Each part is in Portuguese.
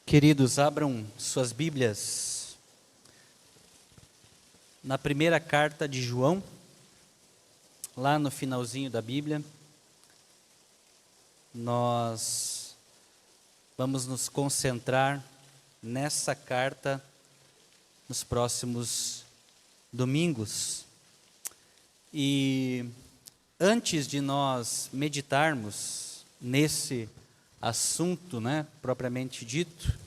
Queridos, abram suas Bíblias na primeira carta de João, lá no finalzinho da Bíblia. Nós vamos nos concentrar nessa carta nos próximos domingos. E antes de nós meditarmos nesse assunto, propriamente dito,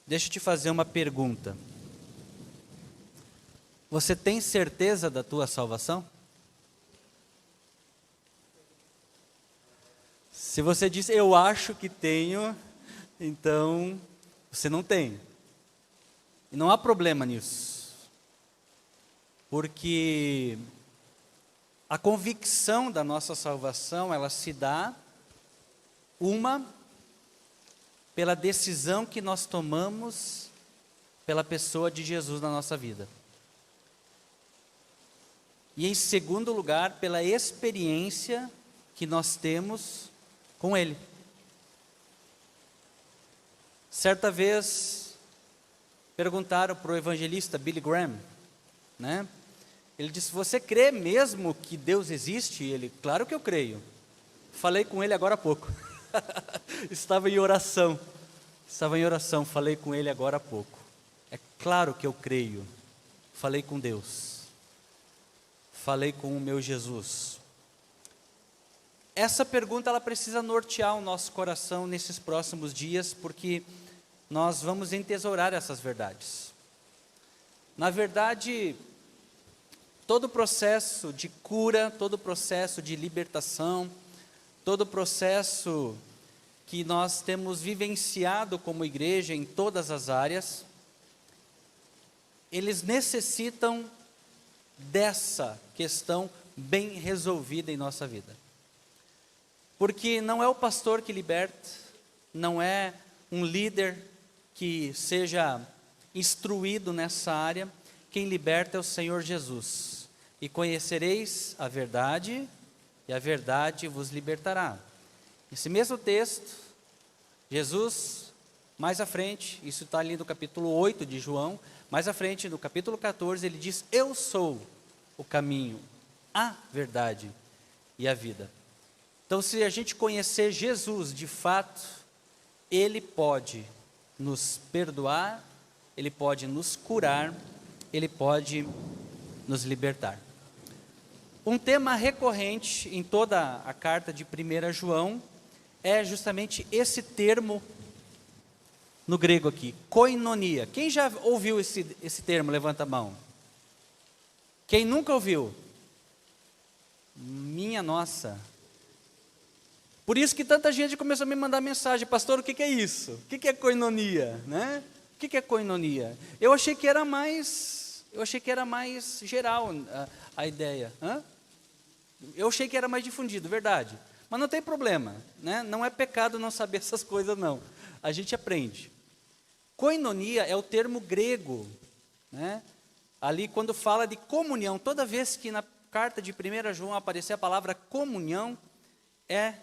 deixa eu te fazer uma pergunta. Você tem certeza da tua salvação? Se você diz, eu acho que tenho, então você não tem. E não há problema nisso. Porque a convicção da nossa salvação, ela se dá pela decisão que nós tomamos pela pessoa de Jesus na nossa vida. E em segundo lugar, pela experiência que nós temos com Ele. Certa vez, perguntaram para o evangelista Billy Graham, Ele disse, você crê mesmo que Deus existe? E ele, claro que eu creio. Falei com ele agora há pouco. Estava em oração, falei com ele agora há pouco. É claro que eu creio. Falei com Deus. Falei com o meu Jesus. Essa pergunta, ela precisa nortear o nosso coração nesses próximos dias, porque nós vamos entesourar essas verdades. Na verdade, todo o processo de cura, todo o processo de libertação, todo o processo que nós temos vivenciado como igreja em todas as áreas, eles necessitam dessa questão bem resolvida em nossa vida. Porque não é o pastor que liberta, não é um líder que seja instruído nessa área, quem liberta é o Senhor Jesus. E conhecereis a verdade, e a verdade vos libertará. Esse mesmo texto, Jesus, mais à frente, isso está ali no capítulo 8 de João, mais à frente, no capítulo 14, ele diz, eu sou o caminho, a verdade e a vida. Então, se a gente conhecer Jesus de fato, Ele pode nos perdoar, Ele pode nos curar, Ele pode nos libertar. Um tema recorrente em toda a carta de 1 João é justamente esse termo no grego aqui, koinonia. Quem já ouviu esse termo? Levanta a mão. Quem nunca ouviu? Minha nossa. Por isso que tanta gente começou a me mandar mensagem, pastor, o que é isso? O que é koinonia? O que é koinonia? Eu achei que era mais geral a ideia. Eu achei que era mais difundido, verdade. Mas não tem problema, Não é pecado não saber essas coisas, não. A gente aprende. Koinonia é o termo grego, Ali quando fala de comunhão, toda vez que na carta de 1 João aparecer a palavra comunhão, é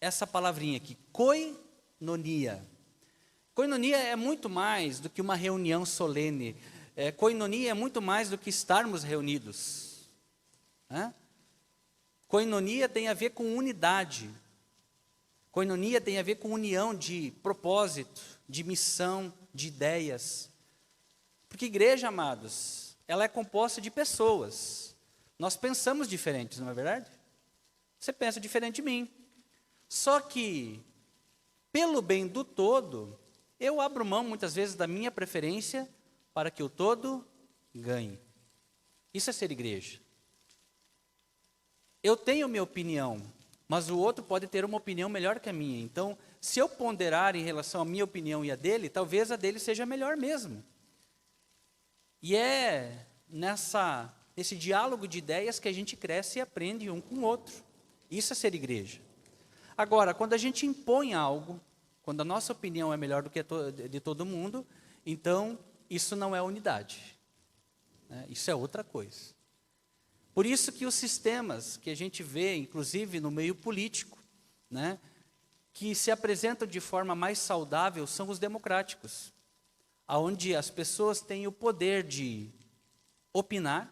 essa palavrinha aqui, koinonia. Koinonia é muito mais do que uma reunião solene. Koinonia é muito mais do que estarmos reunidos. Koinonia tem a ver com unidade. Koinonia tem a ver com união de propósito, de missão, de ideias. Porque igreja, amados, ela é composta de pessoas. Nós pensamos diferentes, não é verdade? Você pensa diferente de mim. Só que, pelo bem do todo, eu abro mão muitas vezes da minha preferência para que o todo ganhe. Isso é ser igreja. Eu tenho minha opinião, mas o outro pode ter uma opinião melhor que a minha. Então, se eu ponderar em relação à minha opinião e a dele, talvez a dele seja melhor mesmo. E é nesse diálogo de ideias que a gente cresce e aprende um com o outro. Isso é ser igreja. Agora, quando a gente impõe algo, quando a nossa opinião é melhor do que a de todo mundo, então isso não é unidade. Isso é outra coisa. Por isso que os sistemas que a gente vê, inclusive no meio político, que se apresentam de forma mais saudável são os democráticos, onde as pessoas têm o poder de opinar,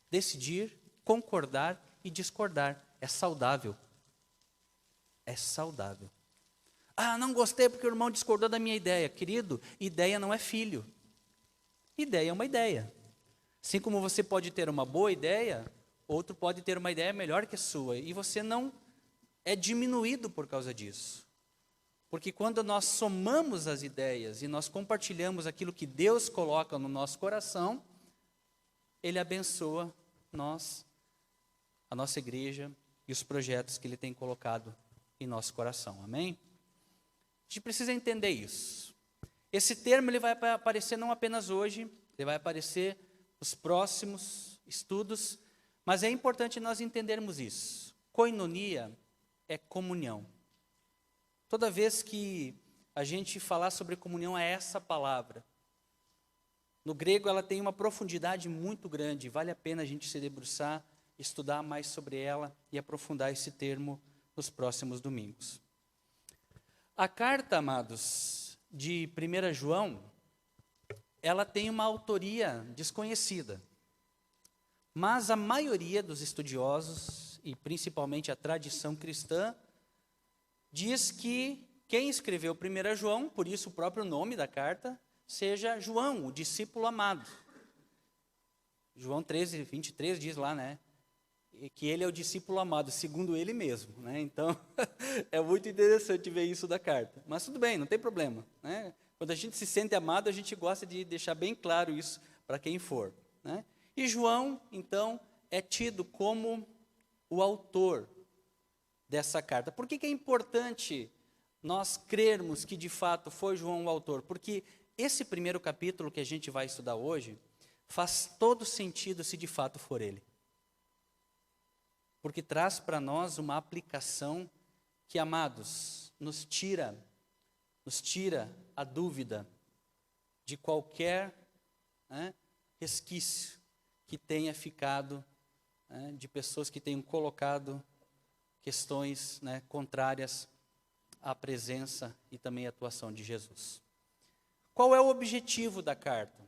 decidir, concordar e discordar. É saudável. É saudável. Ah, não gostei porque o irmão discordou da minha ideia. Querido, ideia não é filho. Ideia é uma ideia. Assim como você pode ter uma boa ideia, outro pode ter uma ideia melhor que a sua. E você não é diminuído por causa disso. Porque quando nós somamos as ideias e nós compartilhamos aquilo que Deus coloca no nosso coração, Ele abençoa nós, a nossa igreja e os projetos que Ele tem colocado em nosso coração. Amém? A gente precisa entender isso. Esse termo ele vai aparecer não apenas hoje, ele vai aparecer nos próximos estudos, mas é importante nós entendermos isso. Koinonia é comunhão. Toda vez que a gente falar sobre comunhão é essa palavra. No grego ela tem uma profundidade muito grande, vale a pena a gente se debruçar, estudar mais sobre ela e aprofundar esse termo nos próximos domingos. A carta, amados, de 1 João, ela tem uma autoria desconhecida. Mas a maioria dos estudiosos, e principalmente a tradição cristã, diz que quem escreveu 1 João, por isso o próprio nome da carta, seja João, o discípulo amado. João 13, 23 diz lá, né? Que ele é o discípulo amado, segundo ele mesmo, né? Então, é muito interessante ver isso da carta. Mas tudo bem, não tem problema, né? Quando a gente se sente amado, a gente gosta de deixar bem claro isso para quem for, né? E João, então, é tido como o autor dessa carta. Por que é importante nós crermos que de fato foi João o autor? Porque esse primeiro capítulo que a gente vai estudar hoje faz todo sentido se de fato for ele. Porque traz para nós uma aplicação que, amados, nos tira a dúvida de qualquer resquício que tenha ficado de pessoas que tenham colocado questões contrárias à presença e também à atuação de Jesus. Qual é o objetivo da carta?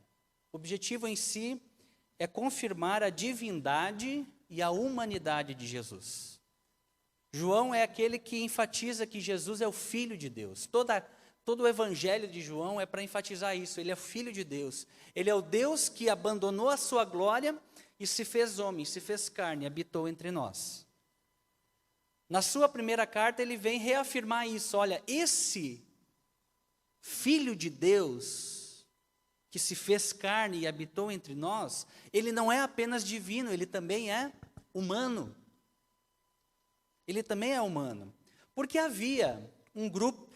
O objetivo em si é confirmar a divindade e a humanidade de Jesus. João é aquele que enfatiza que Jesus é o Filho de Deus. Todo o evangelho de João é para enfatizar isso. Ele é o Filho de Deus. Ele é o Deus que abandonou a sua glória e se fez homem, se fez carne, habitou entre nós. Na sua primeira carta ele vem reafirmar isso. Olha, esse Filho de Deus que se fez carne e habitou entre nós, ele não é apenas divino, ele também é humano. Ele também é humano. Porque havia um grupo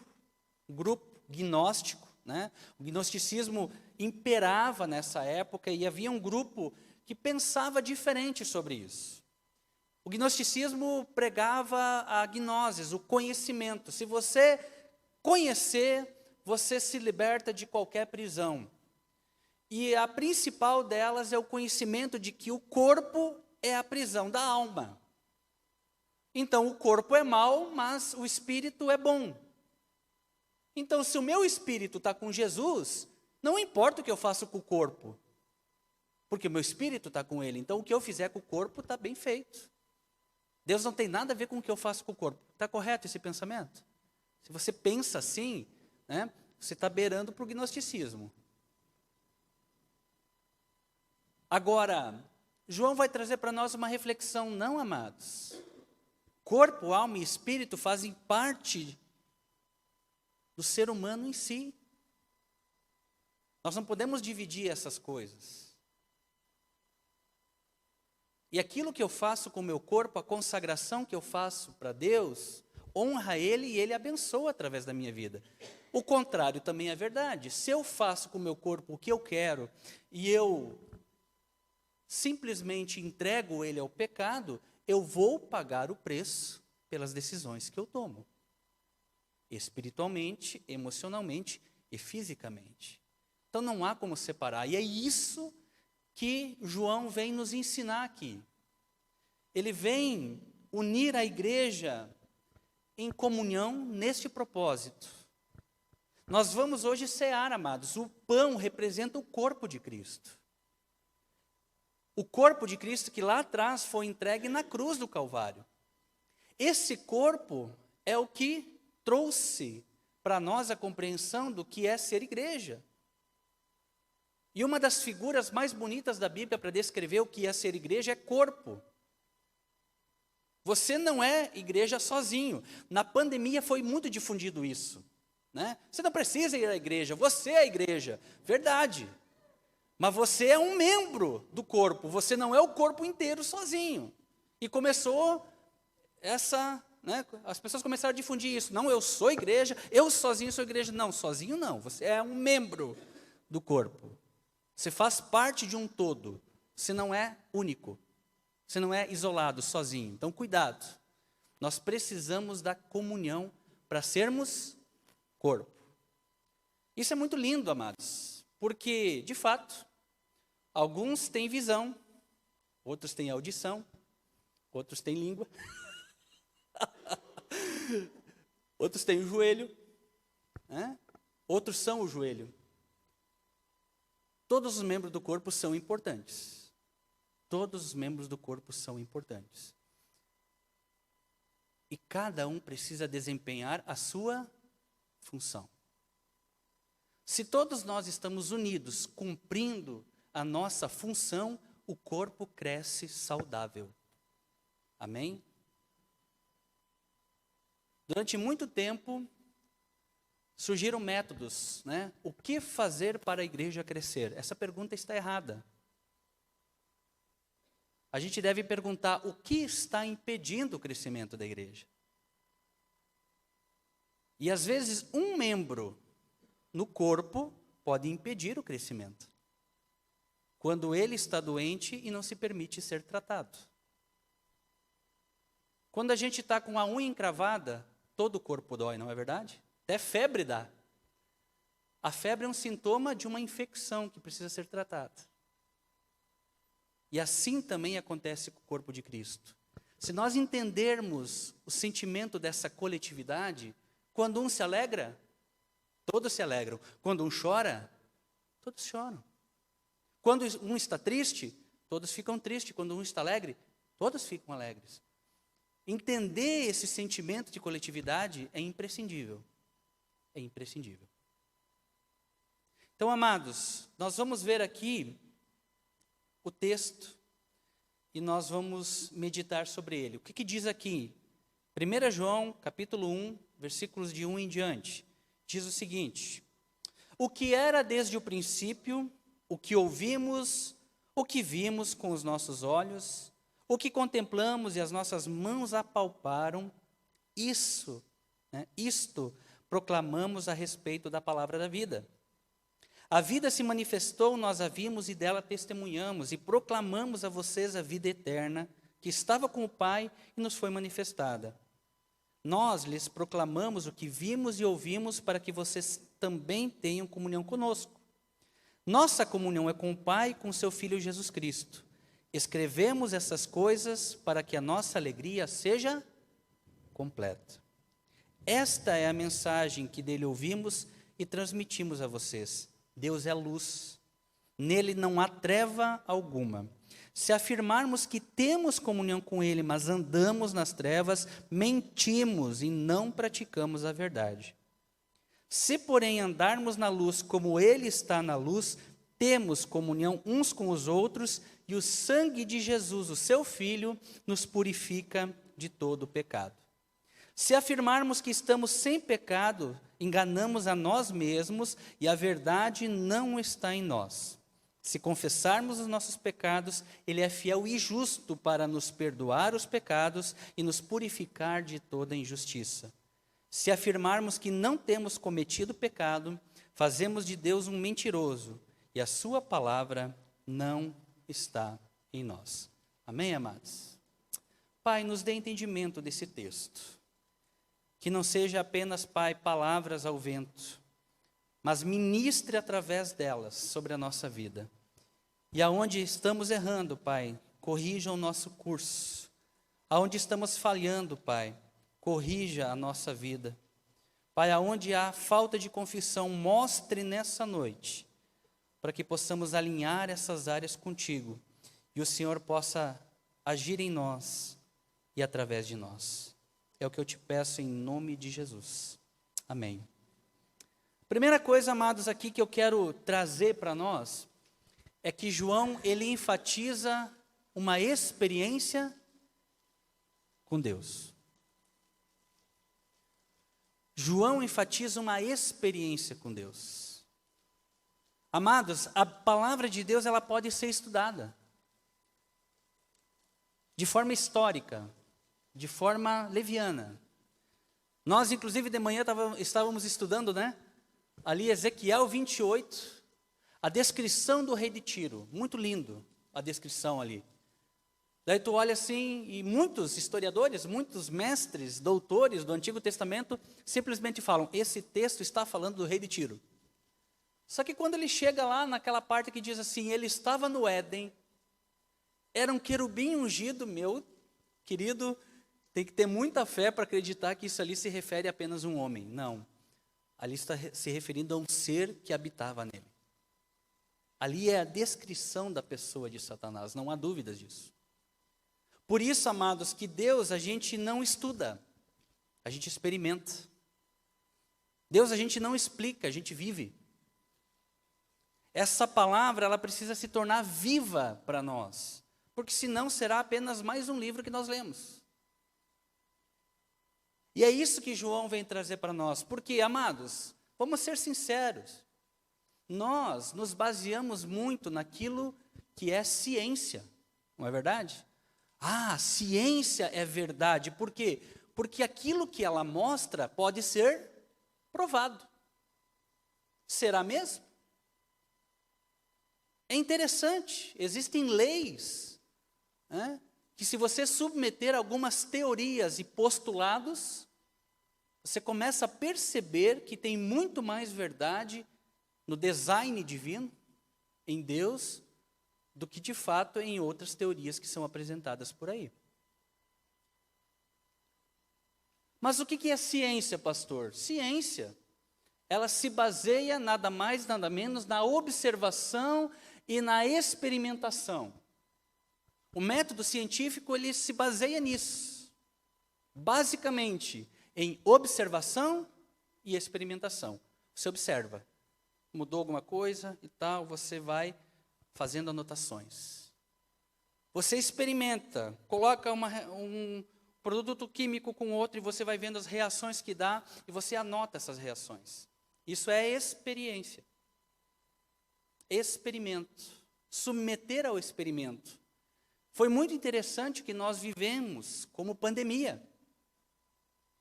gnóstico, né? O gnosticismo imperava nessa época e havia um grupo que pensava diferente sobre isso. O gnosticismo pregava a gnosis, o conhecimento. Se você conhecer, você se liberta de qualquer prisão. E a principal delas é o conhecimento de que o corpo é a prisão da alma. Então, o corpo é mau, mas o espírito é bom. Então, se o meu espírito está com Jesus, não importa o que eu faço com o corpo, porque o meu espírito está com ele. Então, o que eu fizer com o corpo está bem feito. Deus não tem nada a ver com o que eu faço com o corpo. Está correto esse pensamento? Se você pensa assim, você está beirando para o gnosticismo. Agora, João vai trazer para nós uma reflexão, não, amados. Corpo, alma e espírito fazem parte do ser humano em si. Nós não podemos dividir essas coisas. E aquilo que eu faço com o meu corpo, a consagração que eu faço para Deus, honra Ele e Ele abençoa através da minha vida. O contrário também é verdade. Se eu faço com o meu corpo o que eu quero e eu simplesmente entrego ele ao pecado, eu vou pagar o preço pelas decisões que eu tomo. Espiritualmente, emocionalmente e fisicamente. Então não há como separar. E é isso que João vem nos ensinar aqui. Ele vem unir a igreja em comunhão neste propósito. Nós vamos hoje cear, amados. O pão representa o corpo de Cristo. O corpo de Cristo que lá atrás foi entregue na cruz do Calvário. Esse corpo é o que trouxe para nós a compreensão do que é ser igreja. E uma das figuras mais bonitas da Bíblia para descrever o que é ser igreja é corpo. Você não é igreja sozinho. Na pandemia foi muito difundido isso, né? Você não precisa ir à igreja, você é a igreja. Verdade. Mas você é um membro do corpo, você não é o corpo inteiro sozinho. E começou as pessoas começaram a difundir isso. Não, eu sou igreja, eu sozinho sou igreja. Não, sozinho não, você é um membro do corpo. Você faz parte de um todo, você não é único, você não é isolado, sozinho. Então, cuidado, nós precisamos da comunhão para sermos corpo. Isso é muito lindo, amados, porque, de fato, alguns têm visão, outros têm audição, outros têm língua, outros têm o joelho, né? Outros são o joelho. Todos os membros do corpo são importantes. Todos os membros do corpo são importantes. E cada um precisa desempenhar a sua função. Se todos nós estamos unidos, cumprindo a nossa função, o corpo cresce saudável. Amém? Durante muito tempo, surgiram métodos, né? O que fazer para a igreja crescer? Essa pergunta está errada. A gente deve perguntar o que está impedindo o crescimento da igreja. E às vezes um membro no corpo pode impedir o crescimento. Quando ele está doente e não se permite ser tratado. Quando a gente está com a unha encravada, todo o corpo dói, não é verdade? Até febre dá. A febre é um sintoma de uma infecção que precisa ser tratada. E assim também acontece com o corpo de Cristo. Se nós entendermos o sentimento dessa coletividade, quando um se alegra, todos se alegram. Quando um chora, todos choram. Quando um está triste, todos ficam tristes. Quando um está alegre, todos ficam alegres. Entender esse sentimento de coletividade é imprescindível. É imprescindível. Então, amados, nós vamos ver aqui o texto e nós vamos meditar sobre ele. O que diz aqui? 1 João, capítulo 1, versículos de 1 em diante. Diz o seguinte: o que era desde o princípio, o que ouvimos, o que vimos com os nossos olhos, o que contemplamos e as nossas mãos apalparam, isto proclamamos a respeito da palavra da vida. A vida se manifestou, nós a vimos e dela testemunhamos, e proclamamos a vocês a vida eterna, que estava com o Pai e nos foi manifestada. Nós lhes proclamamos o que vimos e ouvimos, para que vocês também tenham comunhão conosco. Nossa comunhão é com o Pai e com seu Filho Jesus Cristo. Escrevemos essas coisas para que a nossa alegria seja completa. Esta é a mensagem que dele ouvimos e transmitimos a vocês. Deus é luz, nele não há treva alguma. Se afirmarmos que temos comunhão com ele, mas andamos nas trevas, mentimos e não praticamos a verdade. Se, porém, andarmos na luz como ele está na luz, temos comunhão uns com os outros, e o sangue de Jesus, o seu Filho, nos purifica de todo pecado. Se afirmarmos que estamos sem pecado, enganamos a nós mesmos e a verdade não está em nós. Se confessarmos os nossos pecados, ele é fiel e justo para nos perdoar os pecados e nos purificar de toda injustiça. Se afirmarmos que não temos cometido pecado, fazemos de Deus um mentiroso e a sua palavra não está em nós. Amém, amados? Pai, nos dê entendimento desse texto. Que não seja apenas, Pai, palavras ao vento, mas ministre através delas sobre a nossa vida. E aonde estamos errando, Pai, corrija o nosso curso. Aonde estamos falhando, Pai, corrija a nossa vida. Pai, aonde há falta de confissão, mostre nessa noite, para que possamos alinhar essas áreas contigo e o Senhor possa agir em nós e através de nós. É o que eu te peço em nome de Jesus. Amém. Primeira coisa, amados, aqui que eu quero trazer para nós é que João, ele enfatiza uma experiência com Deus. João enfatiza uma experiência com Deus. Amados, a palavra de Deus, ela pode ser estudada de forma histórica, de forma leviana. Nós, inclusive, de manhã estávamos estudando, né? Ali, Ezequiel 28, a descrição do rei de Tiro. Muito lindo a descrição ali. Daí tu olha assim, e muitos historiadores, muitos mestres, doutores do Antigo Testamento, simplesmente falam, esse texto está falando do rei de Tiro. Só que quando ele chega lá naquela parte que diz assim, ele estava no Éden, era um querubim ungido, meu querido, tem que ter muita fé para acreditar que isso ali se refere a apenas a um homem. Não, ali está se referindo a um ser que habitava nele. Ali é a descrição da pessoa de Satanás, não há dúvidas disso. Por isso, amados, que Deus a gente não estuda, a gente experimenta. Deus a gente não explica, a gente vive. Essa palavra, ela precisa se tornar viva para nós, porque senão será apenas mais um livro que nós lemos. E é isso que João vem trazer para nós, porque, amados, vamos ser sinceros, nós nos baseamos muito naquilo que é ciência, não é verdade? Ah, ciência é verdade. Por quê? Porque aquilo que ela mostra pode ser provado. Será mesmo? É interessante, existem leis, né, que se você submeter algumas teorias e postulados, você começa a perceber que tem muito mais verdade no design divino, em Deus, do que de fato em outras teorias que são apresentadas por aí. Mas o que é ciência, pastor? Ciência, ela se baseia nada mais, nada menos na observação e na experimentação. O método científico, ele se baseia nisso, basicamente em observação e experimentação. Você observa, mudou alguma coisa e tal, você vai fazendo anotações. Você experimenta, coloca um produto químico com outro e você vai vendo as reações que dá e você anota essas reações. Isso é experiência. Experimento. Submeter ao experimento. Foi muito interessante que nós vivemos como pandemia.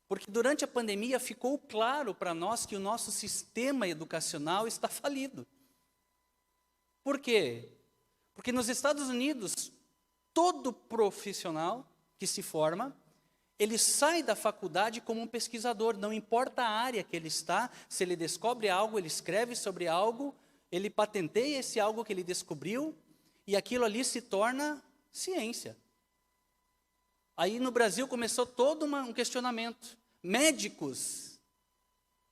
Porque durante a pandemia ficou claro para nós que o nosso sistema educacional está falido. Por quê? Porque nos Estados Unidos, todo profissional que se forma, ele sai da faculdade como um pesquisador, não importa a área que ele está, se ele descobre algo, ele escreve sobre algo, ele patenteia esse algo que ele descobriu, e aquilo ali se torna ciência. Aí no Brasil começou todo um questionamento. Médicos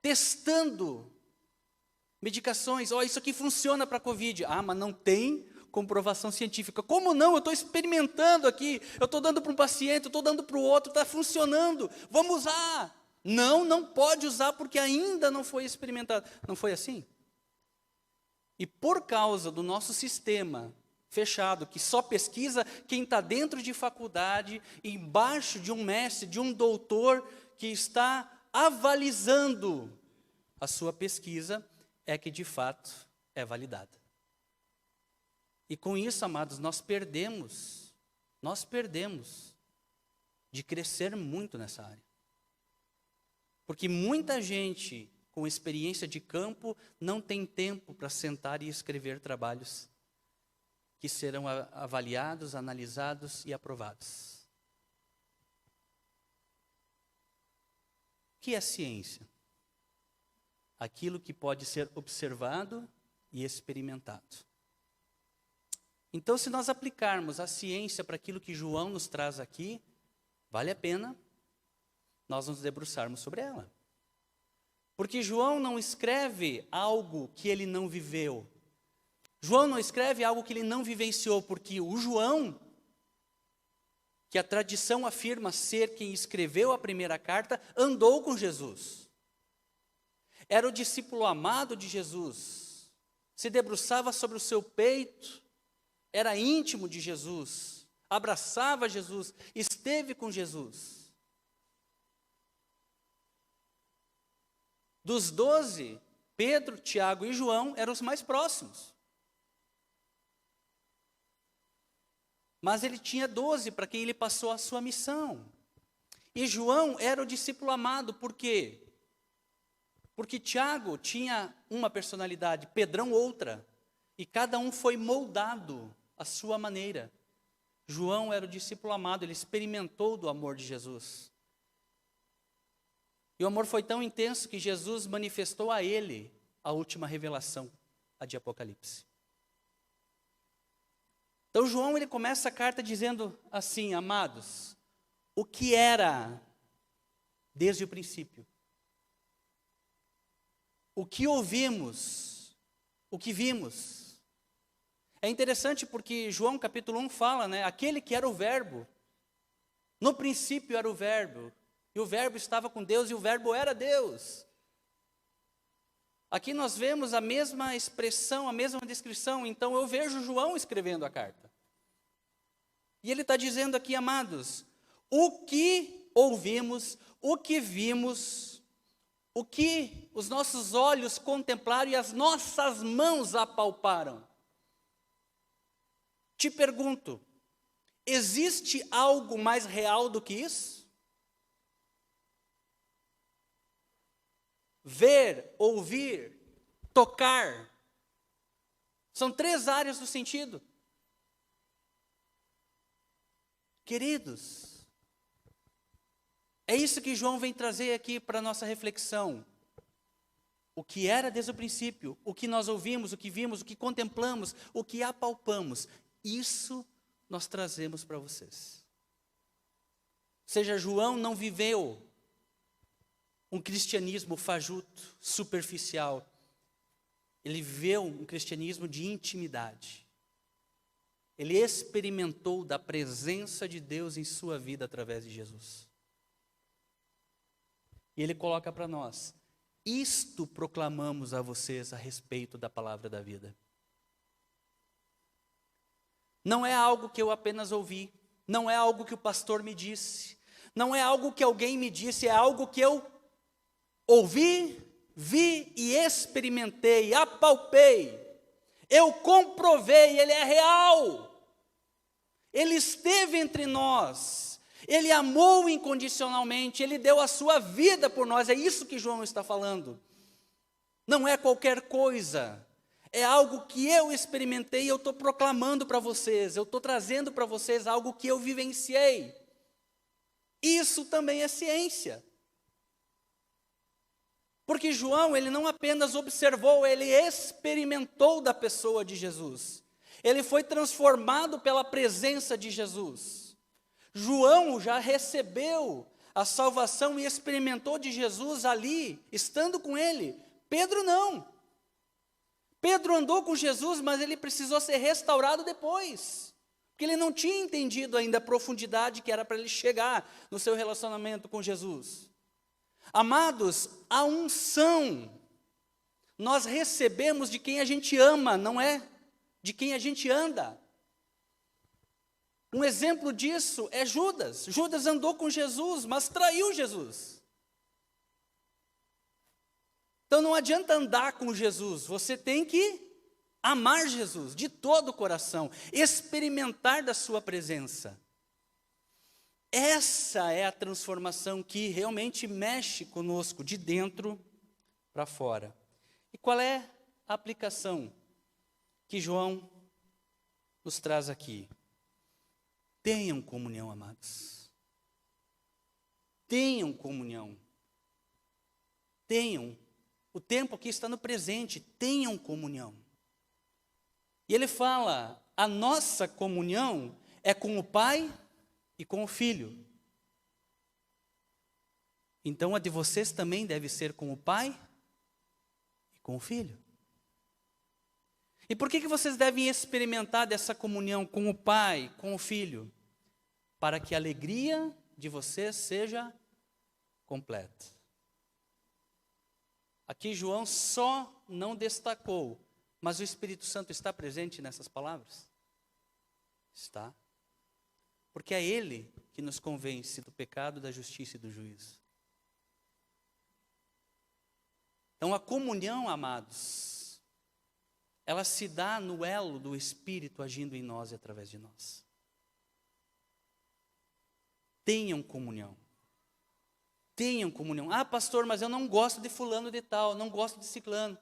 testando medicações, isso aqui funciona para a Covid. Ah, mas não tem comprovação científica. Como não? Eu estou experimentando aqui, eu estou dando para um paciente, eu estou dando para o outro, está funcionando, vamos usar. Não, não pode usar porque ainda não foi experimentado. Não foi assim? E por causa do nosso sistema fechado, que só pesquisa quem está dentro de faculdade, embaixo de um mestre, de um doutor, que está avalizando a sua pesquisa, é que de fato é validada. E com isso, amados, nós perdemos de crescer muito nessa área. Porque muita gente com experiência de campo não tem tempo para sentar e escrever trabalhos que serão avaliados, analisados e aprovados. O que é ciência? Aquilo que pode ser observado e experimentado. Então, se nós aplicarmos a ciência para aquilo que João nos traz aqui, vale a pena, nós nos debruçarmos sobre ela. Porque João não escreve algo que ele não viveu. João não escreve algo que ele não vivenciou, porque o João, que a tradição afirma ser quem escreveu a primeira carta, andou com Jesus. Era o discípulo amado de Jesus. Se debruçava sobre o seu peito, era íntimo de Jesus, abraçava Jesus, esteve com Jesus. Dos 12, Pedro, Tiago e João eram os mais próximos. Mas ele tinha 12 para quem ele passou a sua missão. E João era o discípulo amado, por quê? Porque Tiago tinha uma personalidade, Pedrão outra. E cada um foi moldado à sua maneira. João era o discípulo amado, ele experimentou do amor de Jesus. E o amor foi tão intenso que Jesus manifestou a ele a última revelação, a de Apocalipse. Então João ele começa a carta dizendo assim: amados, o que era desde o princípio, o que ouvimos, o que vimos. É interessante porque João capítulo 1 fala, né, aquele que era o verbo, no princípio era o verbo, e o verbo estava com Deus e o verbo era Deus. Aqui nós vemos a mesma expressão, a mesma descrição. Então eu vejo João escrevendo a carta. E ele está dizendo aqui, amados, o que ouvimos, o que vimos, o que os nossos olhos contemplaram e as nossas mãos apalparam. Te pergunto, existe algo mais real do que isso? Ver, ouvir, tocar. São 3 áreas do sentido. Queridos, é isso que João vem trazer aqui para a nossa reflexão. O que era desde o princípio, o que nós ouvimos, o que vimos, o que contemplamos, o que apalpamos, isso nós trazemos para vocês. Ou seja, João não viveu um cristianismo fajuto, superficial. Ele viveu um cristianismo de intimidade. Ele experimentou da presença de Deus em sua vida através de Jesus. E ele coloca para nós: isto proclamamos a vocês a respeito da palavra da vida. Não é algo que eu apenas ouvi, não é algo que o pastor me disse, não é algo que alguém me disse, é algo que eu ouvi, vi e experimentei, apalpei, eu comprovei, ele é real, ele esteve entre nós, ele amou incondicionalmente, ele deu a sua vida por nós, é isso que João está falando. Não é qualquer coisa, é algo que eu experimentei e eu estou proclamando para vocês, eu estou trazendo para vocês algo que eu vivenciei. Isso também é ciência. Porque João, ele não apenas observou, ele experimentou da pessoa de Jesus. Ele foi transformado pela presença de Jesus. João já recebeu a salvação e experimentou de Jesus ali, estando com ele. Pedro não. Pedro andou com Jesus, mas ele precisou ser restaurado depois. Porque ele não tinha entendido ainda a profundidade que era para ele chegar no seu relacionamento com Jesus. Amados, a unção nós recebemos de quem a gente ama, não é de quem a gente anda. Um exemplo disso é Judas. Judas andou com Jesus, mas traiu Jesus. Então não adianta andar com Jesus, você tem que amar Jesus de todo o coração, experimentar da sua presença. Essa é a transformação que realmente mexe conosco de dentro para fora. E qual é a aplicação que João nos traz aqui? Tenham comunhão, amados. Tenham comunhão. Tenham. O tempo aqui está no presente. Tenham comunhão. E ele fala, a nossa comunhão é com o Pai e com o Filho. Então a de vocês também deve ser com o pai e com o filho. E por que vocês devem experimentar dessa comunhão com o pai, com o filho? Para que a alegria de vocês seja completa. Aqui João só não destacou, mas o Espírito Santo está presente nessas palavras? Está. Porque é Ele que nos convence do pecado, da justiça e do juízo. Então a comunhão, amados, ela se dá no elo do Espírito agindo em nós e através de nós. Tenham comunhão. Tenham comunhão. Ah, pastor, mas eu não gosto de fulano de tal, não gosto de ciclano.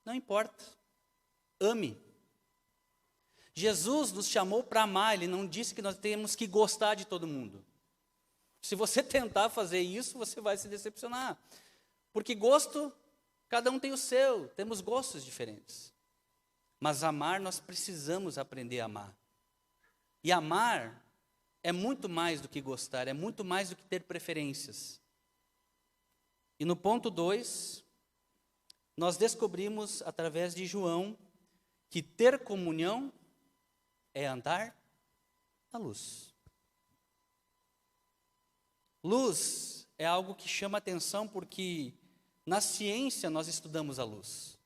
Não importa. Ame. Jesus nos chamou para amar, Ele não disse que nós temos que gostar de todo mundo. Se você tentar fazer isso, você vai se decepcionar. Porque gosto, cada um tem o seu, temos gostos diferentes. Mas amar, nós precisamos aprender a amar. E amar é muito mais do que gostar, é muito mais do que ter preferências. E no ponto 2, nós descobrimos através de João que ter comunhão é andar na luz. Luz é algo que chama atenção porque na ciência nós estudamos a luz.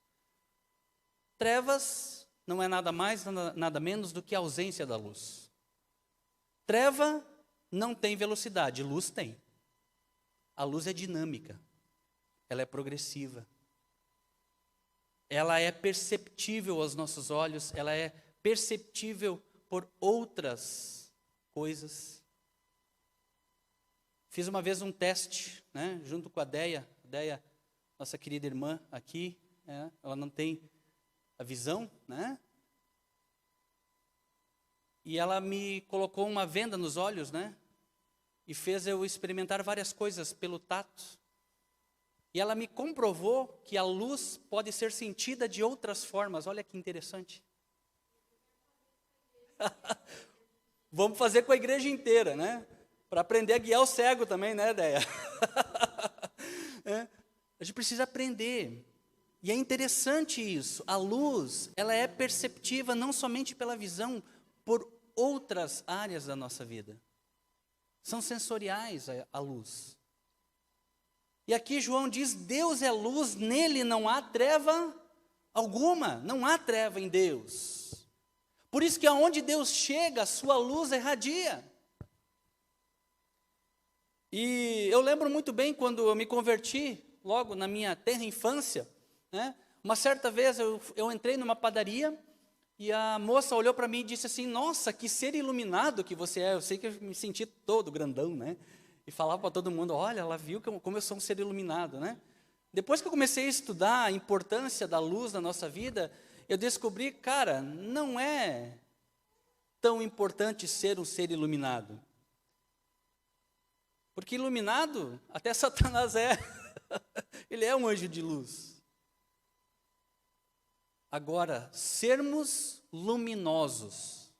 Trevas não é nada mais, nada menos do que a ausência da luz. Treva não tem velocidade, luz tem. A luz é dinâmica, ela é progressiva. Ela é perceptível aos nossos olhos, ela é perceptível por outras coisas. Fiz uma vez um teste, né, junto com a Deia, nossa querida irmã aqui, ela não tem a visão, né? E ela me colocou uma venda nos olhos, né? E fez eu experimentar várias coisas pelo tato. E ela me comprovou que a luz pode ser sentida de outras formas. Olha que interessante. Vamos fazer com a igreja inteira, né? Para aprender a guiar o cego também, né, Deia? A gente precisa aprender. E é interessante isso. A luz, ela é perceptiva não somente pela visão, por outras áreas da nossa vida. São sensoriais a luz. E aqui João diz, Deus é luz, nele não há treva alguma, não há treva em Deus. Por isso que aonde Deus chega, a sua luz irradia. E eu lembro muito bem quando eu me converti, logo na minha tenra infância, né? Uma certa vez eu entrei numa padaria e a moça olhou para mim e disse assim, nossa, que ser iluminado que você é. Eu sei que eu me senti todo grandão, né? E falava para todo mundo, olha, ela viu como eu sou um ser iluminado, né? Depois que eu comecei a estudar a importância da luz na nossa vida, eu descobri, cara, não é tão importante ser um ser iluminado. Porque iluminado, até Satanás é. Ele é um anjo de luz. Agora, sermos luminosos,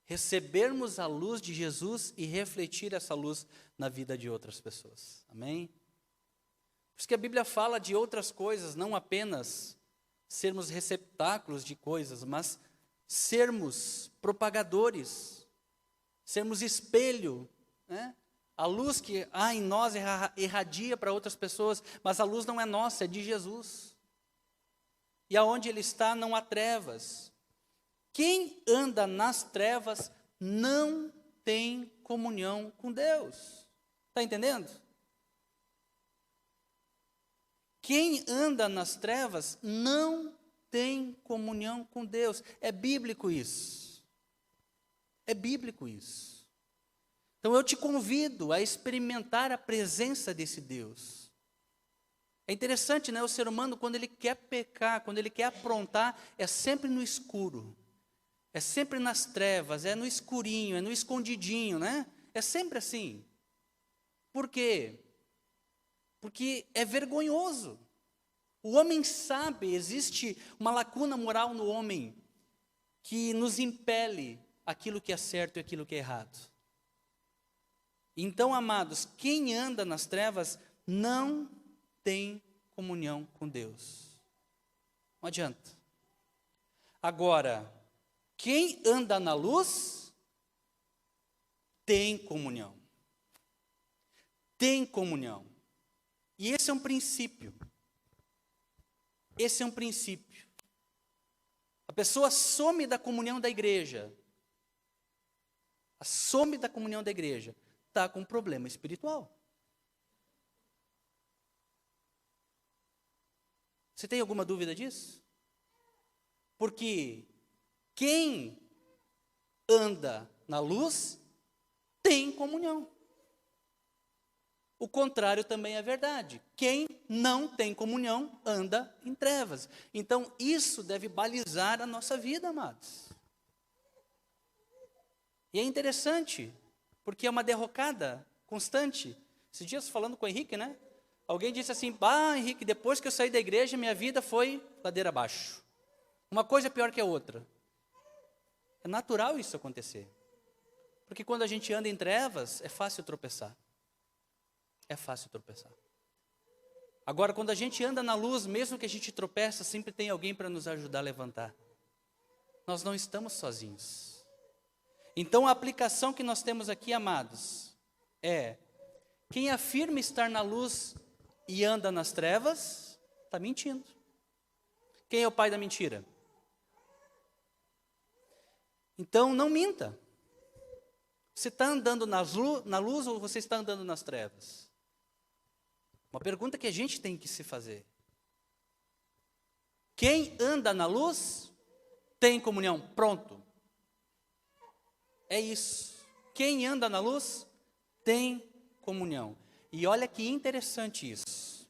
recebermos a luz de Jesus e refletir essa luz na vida de outras pessoas. Amém? Por isso que a Bíblia fala de outras coisas, não apenas sermos receptáculos de coisas, mas sermos propagadores, sermos espelho, né? A luz que há em nós irradia para outras pessoas, mas a luz não é nossa, é de Jesus. E aonde Ele está não há trevas. Quem anda nas trevas não tem comunhão com Deus. Está entendendo? Quem anda nas trevas não tem comunhão com Deus. É bíblico isso. É bíblico isso. Então eu te convido a experimentar a presença desse Deus. É interessante, né? O ser humano, quando ele quer pecar, quando ele quer aprontar, é sempre no escuro. É sempre nas trevas, é no escurinho, é no escondidinho, né? É sempre assim. Por quê? Porque é vergonhoso. O homem sabe, existe uma lacuna moral no homem que nos impele aquilo que é certo e aquilo que é errado. Então, amados, quem anda nas trevas não tem comunhão com Deus. Não adianta. Agora, quem anda na luz tem comunhão. Tem comunhão. E esse é um princípio. Esse é um princípio. A pessoa some da comunhão da igreja. Some da comunhão da igreja. Está com um problema espiritual. Você tem alguma dúvida disso? Porque quem anda na luz tem comunhão. O contrário também é verdade. Quem não tem comunhão anda em trevas. Então, isso deve balizar a nossa vida, amados. E é interessante, porque é uma derrocada constante. Esses dias falando com o Henrique, né? Alguém disse assim, Henrique, depois que eu saí da igreja, minha vida foi ladeira abaixo. Uma coisa é pior que a outra. É natural isso acontecer. Porque quando a gente anda em trevas, é fácil tropeçar. É fácil tropeçar. Agora, quando a gente anda na luz, mesmo que a gente tropeça, sempre tem alguém para nos ajudar a levantar. Nós não estamos sozinhos. Então, a aplicação que nós temos aqui, amados, é: quem afirma estar na luz e anda nas trevas, está mentindo. Quem é o pai da mentira? Então, não minta. Você está andando na luz ou você está andando nas trevas? Uma pergunta que a gente tem que se fazer. Quem anda na luz tem comunhão. Pronto. É isso. Quem anda na luz tem comunhão. E olha que interessante isso.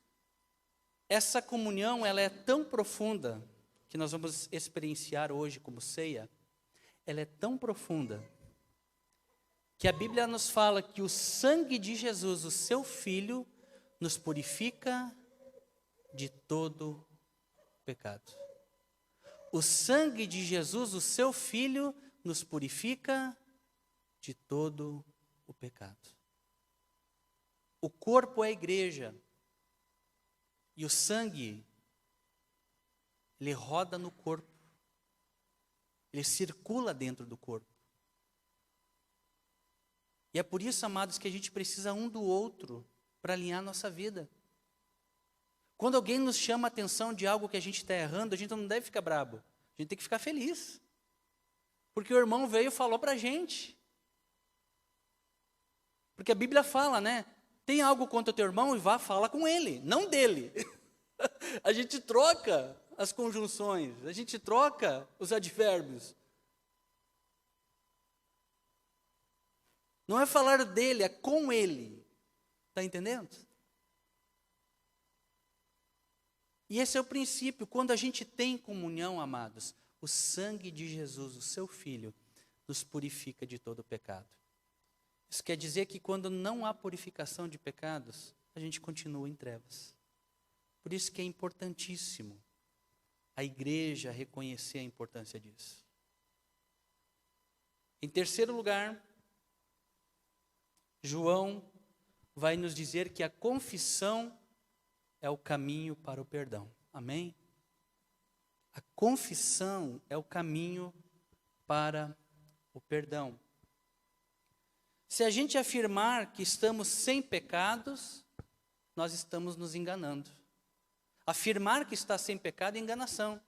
Essa comunhão, ela é tão profunda, que nós vamos experienciar hoje como ceia. Ela é tão profunda, que a Bíblia nos fala que o sangue de Jesus, o seu Filho, nos purifica de todo pecado. O sangue de Jesus, o seu Filho, nos purifica de todo o pecado. O corpo é a igreja. E o sangue, ele roda no corpo. Ele circula dentro do corpo. E é por isso, amados, que a gente precisa um do outro para alinhar a nossa vida. Quando alguém nos chama a atenção de algo que a gente está errando, a gente não deve ficar bravo. A gente tem que ficar feliz. Porque o irmão veio e falou para a gente. Porque a Bíblia fala, né? Tem algo contra o teu irmão e vá, fala com ele, não dele. A gente troca as conjunções, a gente troca os advérbios. Não é falar dele, é com ele. Está entendendo? E esse é o princípio. Quando a gente tem comunhão, amados, o sangue de Jesus, o seu Filho, nos purifica de todo pecado. Isso quer dizer que quando não há purificação de pecados, a gente continua em trevas. Por isso que é importantíssimo a igreja reconhecer a importância disso. Em terceiro lugar, João vai nos dizer que a confissão é o caminho para o perdão. Amém? A confissão é o caminho para o perdão. Se a gente afirmar que estamos sem pecados, nós estamos nos enganando. Afirmar que está sem pecado é enganação.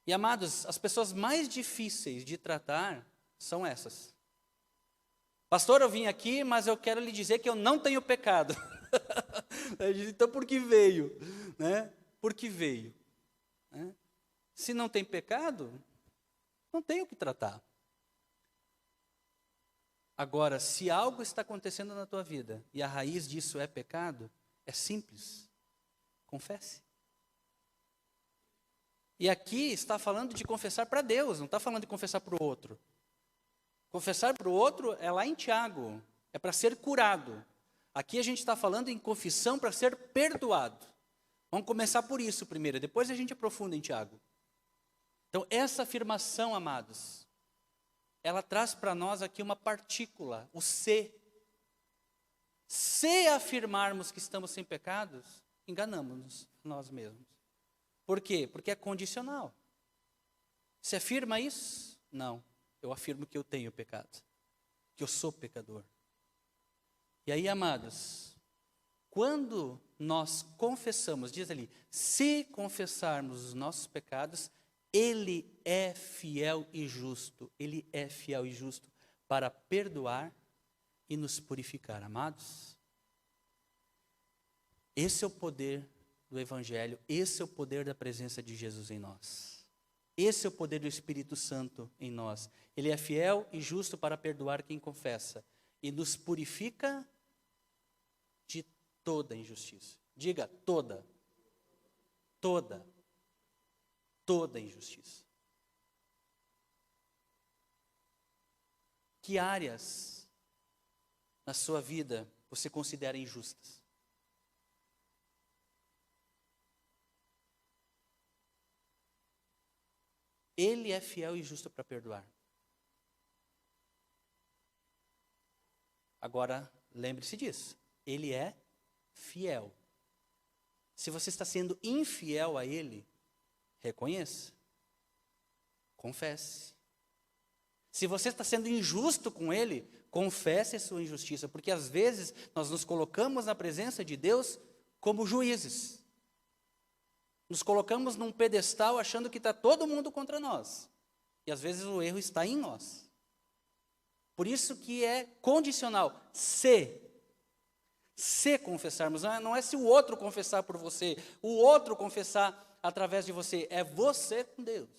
E, amados, as pessoas mais difíceis de tratar são essas. Pastor, eu vim aqui, mas eu quero lhe dizer que eu não tenho pecado. Então, por que veio? Né? Por que veio? Né? Se não tem pecado, não tem o que tratar. Agora, se algo está acontecendo na tua vida e a raiz disso é pecado, é simples. Confesse. E aqui está falando de confessar para Deus, não está falando de confessar para o outro. Confessar para o outro é lá em Tiago, é para ser curado. Aqui a gente está falando em confissão para ser perdoado. Vamos começar por isso primeiro, depois a gente aprofunda em Tiago. Então, essa afirmação, amados, ela traz para nós aqui uma partícula, o se. Se afirmarmos que estamos sem pecados, enganamos-nos nós mesmos. Por quê? Porque é condicional. Você afirma isso? Não. Eu afirmo que eu tenho pecado, que eu sou pecador. E aí, amados, quando nós confessamos, diz ali, se confessarmos os nossos pecados, Ele é fiel e justo. Ele é fiel e justo para perdoar e nos purificar, amados. Esse é o poder do Evangelho, esse é o poder da presença de Jesus em nós. Esse é o poder do Espírito Santo em nós. Ele é fiel e justo para perdoar quem confessa e nos purifica de toda injustiça. Diga, toda. Toda. Toda injustiça. Que áreas na sua vida você considera injustas? Ele é fiel e justo para perdoar. Agora, lembre-se disso. Ele é fiel. Se você está sendo infiel a Ele, reconheça. Confesse. Se você está sendo injusto com Ele, confesse a sua injustiça. Porque às vezes nós nos colocamos na presença de Deus como juízes. Nos colocamos num pedestal achando que está todo mundo contra nós. E às vezes o erro está em nós. Por isso que é condicional. Se confessarmos, não é se o outro confessar por você, o outro confessar através de você, é você com Deus.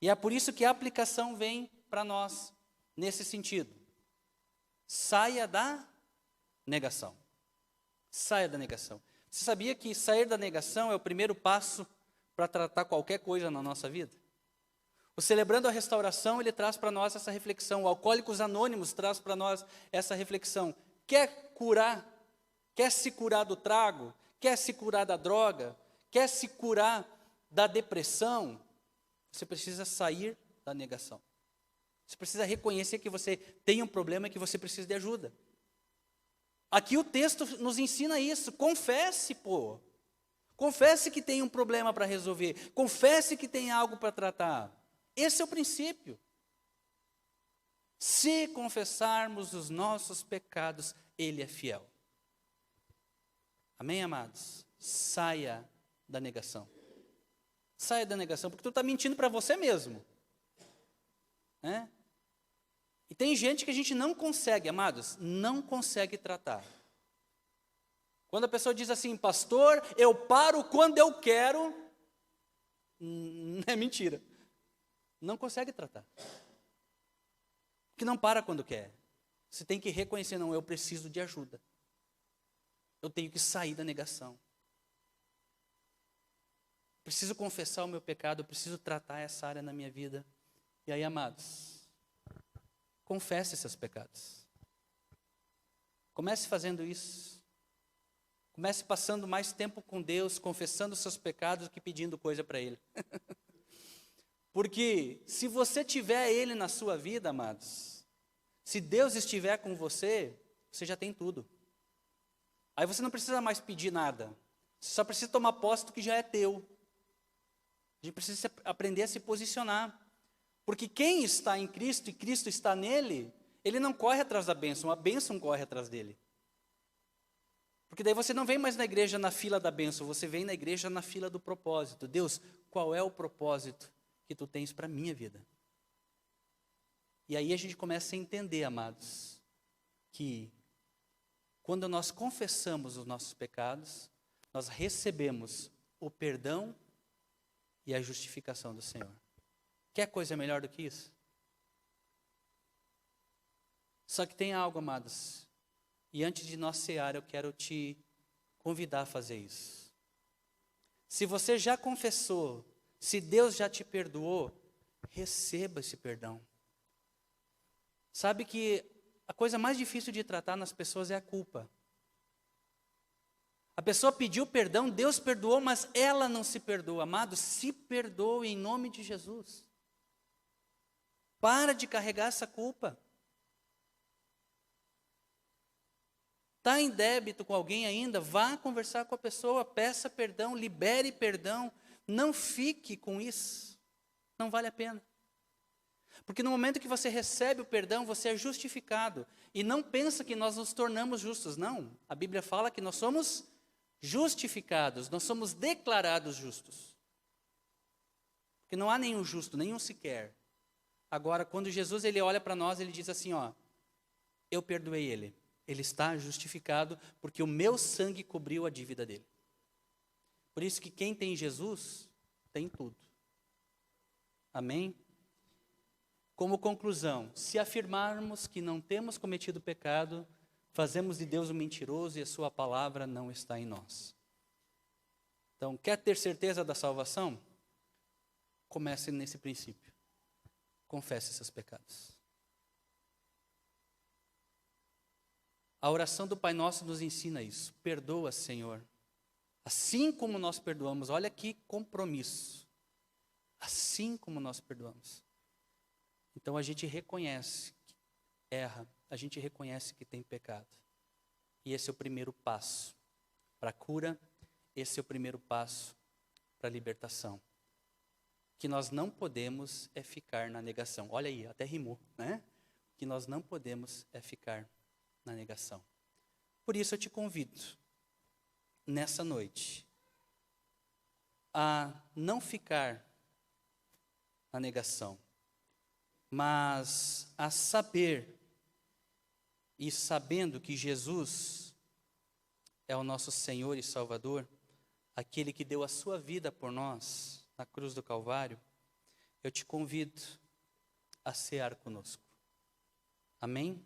E é por isso que a aplicação vem para nós nesse sentido. Saia da negação. Saia da negação. Você sabia que sair da negação é o primeiro passo para tratar qualquer coisa na nossa vida? O Celebrando a Restauração, ele traz para nós essa reflexão. O Alcoólicos Anônimos traz para nós essa reflexão. Quer curar? Quer se curar do trago? Quer se curar da droga? Quer se curar da depressão? Você precisa sair da negação. Você precisa reconhecer que você tem um problema e que você precisa de ajuda. Aqui o texto nos ensina isso. Confesse, pô. Confesse que tem um problema para resolver. Confesse que tem algo para tratar. Esse é o princípio. Se confessarmos os nossos pecados, Ele é fiel. Amém, amados? Saia da negação. Saia da negação, porque tu está mentindo para você mesmo. Né? E tem gente que a gente não consegue, amados, não consegue tratar. Quando a pessoa diz assim, pastor, eu paro quando eu quero, é mentira. Não consegue tratar. Porque não para quando quer. Você tem que reconhecer, não, eu preciso de ajuda. Eu tenho que sair da negação. Preciso confessar o meu pecado, eu preciso tratar essa área na minha vida. E aí, amados, confesse esses pecados. Comece fazendo isso. Comece passando mais tempo com Deus, confessando os seus pecados do que pedindo coisa para Ele. Porque se você tiver Ele na sua vida, amados, se Deus estiver com você, você já tem tudo. Aí você não precisa mais pedir nada. Você só precisa tomar posse do que já é teu. A gente precisa aprender a se posicionar. Porque quem está em Cristo e Cristo está nele, ele não corre atrás da bênção, a bênção corre atrás dele. Porque daí você não vem mais na igreja na fila da bênção, você vem na igreja na fila do propósito. Deus, qual é o propósito que tu tens para a minha vida? E aí a gente começa a entender, amados, que quando nós confessamos os nossos pecados, nós recebemos o perdão e a justificação do Senhor. Quer coisa melhor do que isso? Só que tem algo, amados, e antes de nós cear, eu quero te convidar a fazer isso. Se você já confessou, se Deus já te perdoou, receba esse perdão. Sabe que a coisa mais difícil de tratar nas pessoas é a culpa. A pessoa pediu perdão, Deus perdoou, mas ela não se perdoa. Amado, se perdoe em nome de Jesus. Para de carregar essa culpa. Está em débito com alguém ainda? Vá conversar com a pessoa, peça perdão, libere perdão. Não fique com isso. Não vale a pena. Porque no momento que você recebe o perdão, você é justificado. E não pensa que nós nos tornamos justos. Não. A Bíblia fala que nós somos justificados, nós somos declarados justos. Porque não há nenhum justo, nenhum sequer. Agora, quando Jesus ele olha para nós, ele diz assim, ó, eu perdoei ele. Ele está justificado porque o meu sangue cobriu a dívida dele. Por isso que quem tem Jesus, tem tudo. Amém? Como conclusão, se afirmarmos que não temos cometido pecado, fazemos de Deus um mentiroso e a sua palavra não está em nós. Então, quer ter certeza da salvação? Comece nesse princípio. Confesse seus pecados. A oração do Pai Nosso nos ensina isso. Perdoa, Senhor. Assim como nós perdoamos. Olha que compromisso. Assim como nós perdoamos. Então a gente reconhece que erra. A gente reconhece que tem pecado. E esse é o primeiro passo para a cura. Esse é o primeiro passo para a libertação. Que nós não podemos é ficar na negação. Olha aí, até rimou, né? Que nós não podemos é ficar na negação. Por isso eu te convido, nessa noite, a não ficar na negação, mas a saber e sabendo que Jesus é o nosso Senhor e Salvador, aquele que deu a sua vida por nós na cruz do Calvário, eu te convido a cear conosco. Amém?